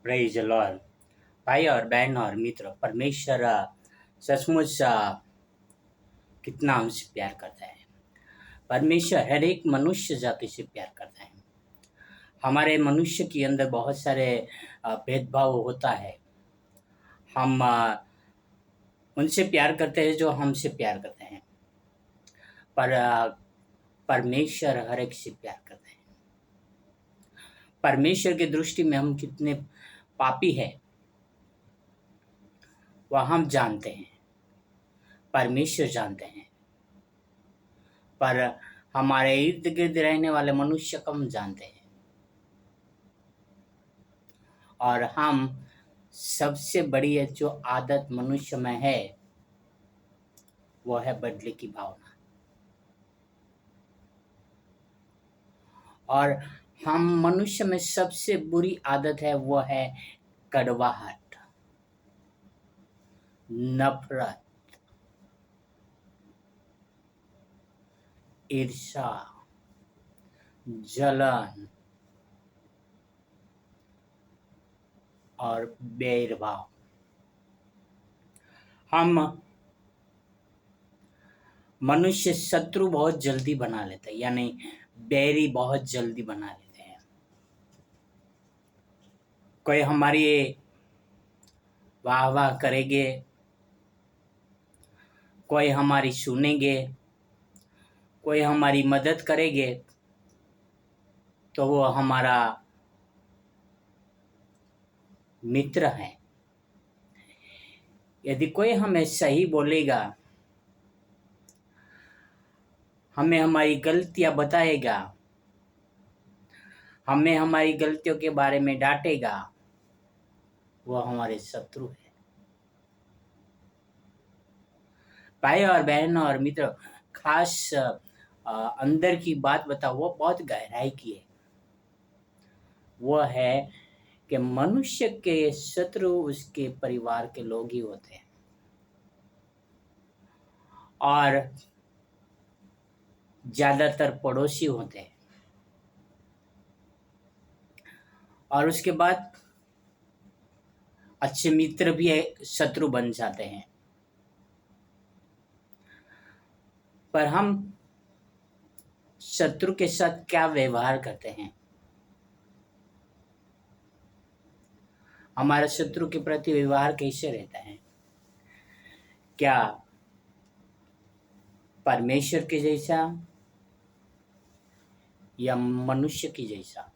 Praise Lord. भाई और बहन और मित्र, परमेश्वर सचमुच कितना हमसे प्यार करता है। परमेश्वर हर एक मनुष्य जाति से प्यार करता है। हमारे मनुष्य के अंदर बहुत सारे भेदभाव होता है। हम उनसे प्यार करते हैं जो हमसे प्यार करते हैं, पर परमेश्वर हर एक से प्यार करते हैं। परमेश्वर की दृष्टि में हम कितने पापी हैं वह हम जानते हैं, परमेश्वर जानते हैं। पर हमारे इर्द गिर्द रहने वाले मनुष्य को हम जानते हैं। और हम सबसे बड़ी जो आदत मनुष्य में है वो है बदले की भावना। और हम मनुष्य में सबसे बुरी आदत है वो है कड़वाहट, नफरत, ईर्ष्या, जलन और बैरभाव। हम मनुष्य शत्रु बहुत जल्दी बना लेते हैं, यानी बैरी बहुत जल्दी बना लेते हैं। कोई हमारी वाह वाह करेंगे, कोई हमारी सुनेंगे, कोई हमारी मदद करेंगे तो वो हमारा मित्र है। यदि कोई हमें सही बोलेगा, हमें हमारी गलतियां बताएगा, हमें हमारी गलतियों के बारे में डांटेगा, वो हमारे शत्रु है। भाई और बहन और मित्र, खास अंदर की बात बताओ, वो बहुत गहराई की है। वो है कि मनुष्य के शत्रु उसके परिवार के लोग ही होते हैं। और ज्यादातर पड़ोसी होते हैं। और उसके बाद अच्छे मित्र भी शत्रु बन जाते हैं। पर हम शत्रु के साथ क्या व्यवहार करते हैं? हमारा शत्रु के प्रति व्यवहार कैसे रहता है? क्या परमेश्वर के जैसा या मनुष्य की जैसा?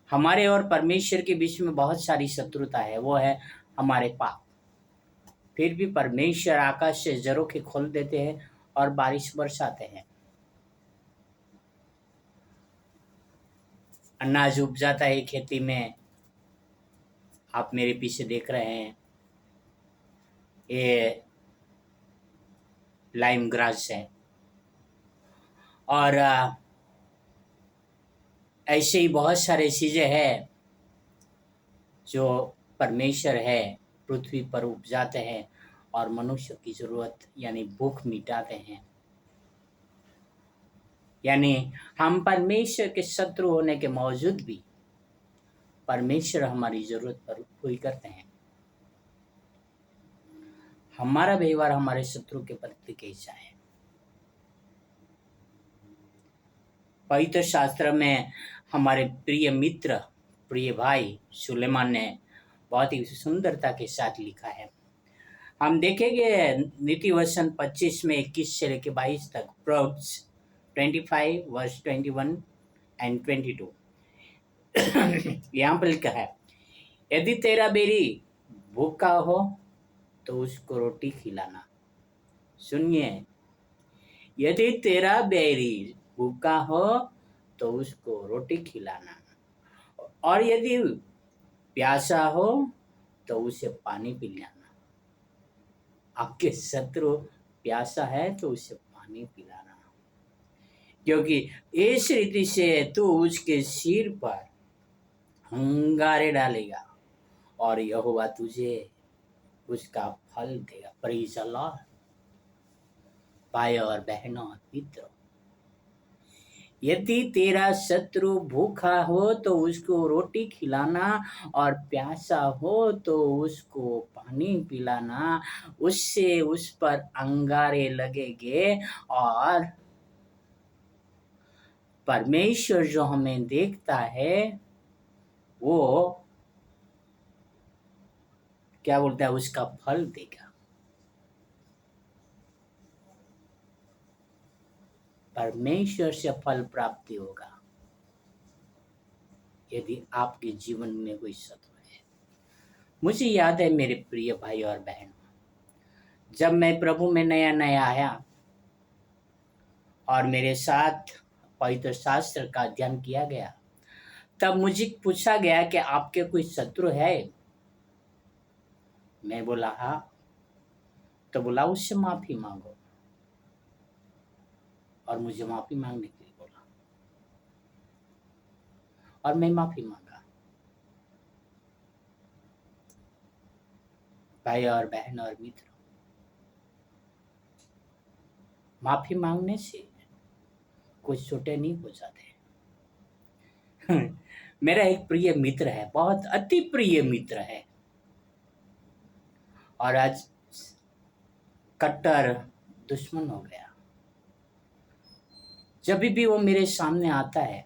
हमारे और परमेश्वर के बीच में बहुत सारी शत्रुता है, वो है हमारे पाप। फिर भी परमेश्वर आकाश से झरोखे खोल देते हैं और बारिश बरसाते हैं। अनाज उग जाता है खेती में। आप मेरे पीछे देख रहे हैं, ये लाइम ग्रास है। और ऐसे ही बहुत सारे चीजें हैं जो परमेश्वर है पृथ्वी पर उपजाते हैं और मनुष्य की जरूरत यानी भूख मिटाते हैं। यानी हम परमेश्वर के शत्रु होने के बावजूद भी परमेश्वर हमारी जरूरत पर पूरी करते हैं। हमारा व्यवहार हमारे शत्रु के प्रति कैसा है? पवित्र शास्त्र में हमारे प्रिय मित्र, प्रिय भाई सुलेमान ने बहुत ही सुंदरता के साथ लिखा है। हम देखेंगे नीति वचन 25 में 21 से लेकर 22 तक, प्रोव्स 25 वर्स 21 एंड 22। यहाँ पर लिखा है, यदि तेरा बेरी भूखा हो तो उसको रोटी खिलाना। सुनिए, यदि तेरा बैरी भूखा हो तो उसको रोटी खिलाना, और यदि प्यासा हो तो उसे पानी पिलाना। आपके शत्रु प्यासा है तो उसे पानी पिलाना, क्योंकि इस रीति से तू उसके सिर पर अंगारे डालेगा और यहोवा तुझे उसका फल देगा। Praise the Lord. भाई और बहनों और मित्रों, यदि तेरा शत्रु भूखा हो तो उसको रोटी खिलाना, और प्यासा हो तो उसको पानी पिलाना। उससे उस पर अंगारे लगेंगे, और परमेश्वर जो हमें देखता है वो क्या बोलता है, उसका फल देगा। परमेश्वर से फल प्राप्ति होगा यदि आपके जीवन में कोई शत्रु है। मुझे याद है मेरे प्रिय भाई और बहन, जब मैं प्रभु में नया नया आया और मेरे साथ पवित्र शास्त्र का अध्ययन किया गया, तब मुझे पूछा गया कि आपके कोई शत्रु है। मैं बोला हाँ। तो बोला उससे माफी मांगो, और मुझे माफी मांगने के लिए बोला, और मैं माफी मांगा। भाई और बहन और मित्र, माफी मांगने से कुछ छोटे नहीं हो जाते। मेरा एक प्रिय मित्र है, बहुत अति प्रिय मित्र है, और आज कट्टर दुश्मन हो गया। जब भी वो मेरे सामने आता है,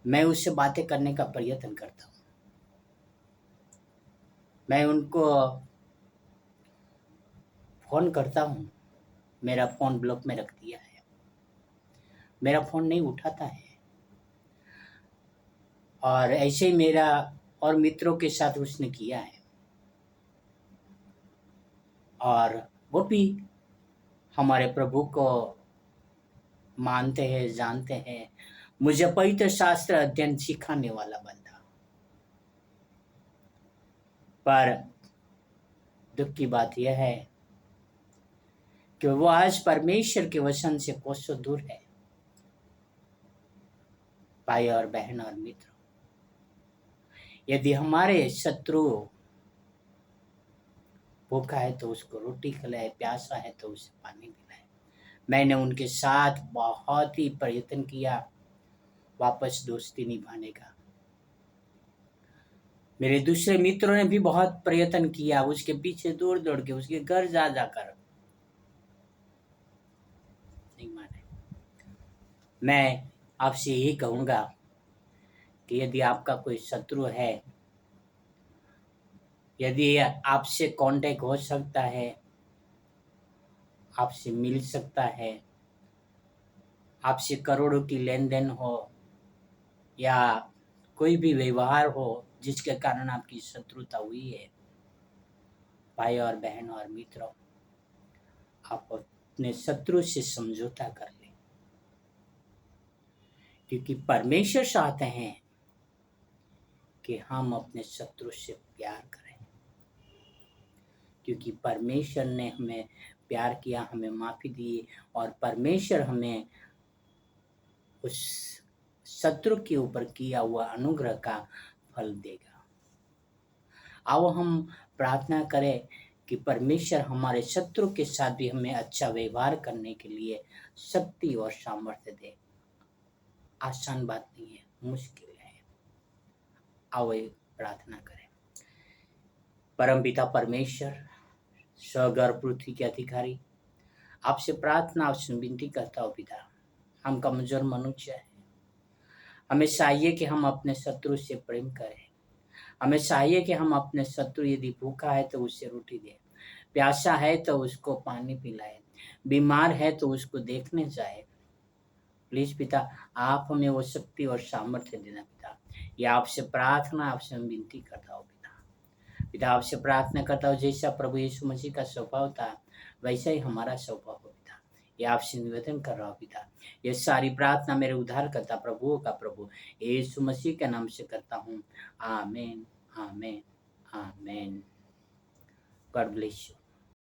मैं उससे बातें करने का प्रयत्न करता हूँ। मैं उनको फोन करता हूँ, मेरा फोन ब्लॉक में रख दिया है, मेरा फोन नहीं उठाता है। और ऐसे ही मेरा और मित्रों के साथ उसने किया है, और वो भी हमारे प्रभु को मानते हैं, जानते हैं। मुझे पवित्र शास्त्र अध्ययन सिखाने वाला बंदा। पर दुख की बात यह है कि वो आज परमेश्वर के वचन से कोसों दूर है। भाई और बहन और मित्र, यदि हमारे शत्रु भूखा है तो उसको रोटी खिलाए, प्यासा है तो उसे पानी पिलाए। मैंने उनके साथ बहुत ही प्रयत्न किया वापस दोस्ती निभाने का। मेरे दूसरे मित्रों ने भी बहुत प्रयत्न किया, उसके पीछे दौड़ दौड़ के, उसके घर जा जाकर, नहीं माने। मैं आपसे यही कहूंगा कि यदि आपका कोई शत्रु है, यदि आपसे कांटेक्ट हो सकता है, आपसे मिल सकता है, आपसे करोड़ों की लेन देन हो, या कोई भी व्यवहार हो जिसके कारण आपकी शत्रुता हुई है, भाई और बहन और मित्रों, आप अपने शत्रु से समझौता कर लें, क्योंकि परमेश्वर चाहते हैं कि हम अपने शत्रु से प्यार करें। क्योंकि परमेश्वर ने हमें प्यार किया, हमें माफी दी, और परमेश्वर हमें उस शत्रु के ऊपर किया हुआ अनुग्रह का फल देगा। आओ हम प्रार्थना करें कि परमेश्वर हमारे शत्रु के साथ भी हमें अच्छा व्यवहार करने के लिए शक्ति और सामर्थ्य दे। आसान बात नहीं है, मुश्किल है। आओ प्रार्थना करें। परमपिता परमेश्वर, स्वर्ग और पृथ्वी के अधिकारी, आपसे प्रार्थना, आपसे विनती करता हूँ पिता, हम कमजोर मनुष्य हैं। हमें चाहिए कि हम अपने शत्रु से प्रेम करें। हमें चाहिए कि हम अपने शत्रु, यदि भूखा है तो उससे रोटी दें, प्यासा है तो उसको पानी पिलाएं, बीमार है तो उसको देखने जाए। प्लीज पिता, आप हमें वो शक्ति और सामर्थ्य देना पिता। ये आपसे प्रार्थना, आपसे हम विनती करता हूँ पिता। पिता आपसे प्रार्थना करता हूँ, जैसा प्रभु यीशु मसीह का स्वभाव था वैसा ही हमारा स्वभाव हो पिता। ये आपसे निवेदन कर रहा हूँ पिता। ये सारी प्रार्थना मेरे उद्धार करता प्रभुओं का प्रभु यीशु मसीह के नाम से करता हूँ। आमीन, आमीन, आमीन। God bless you.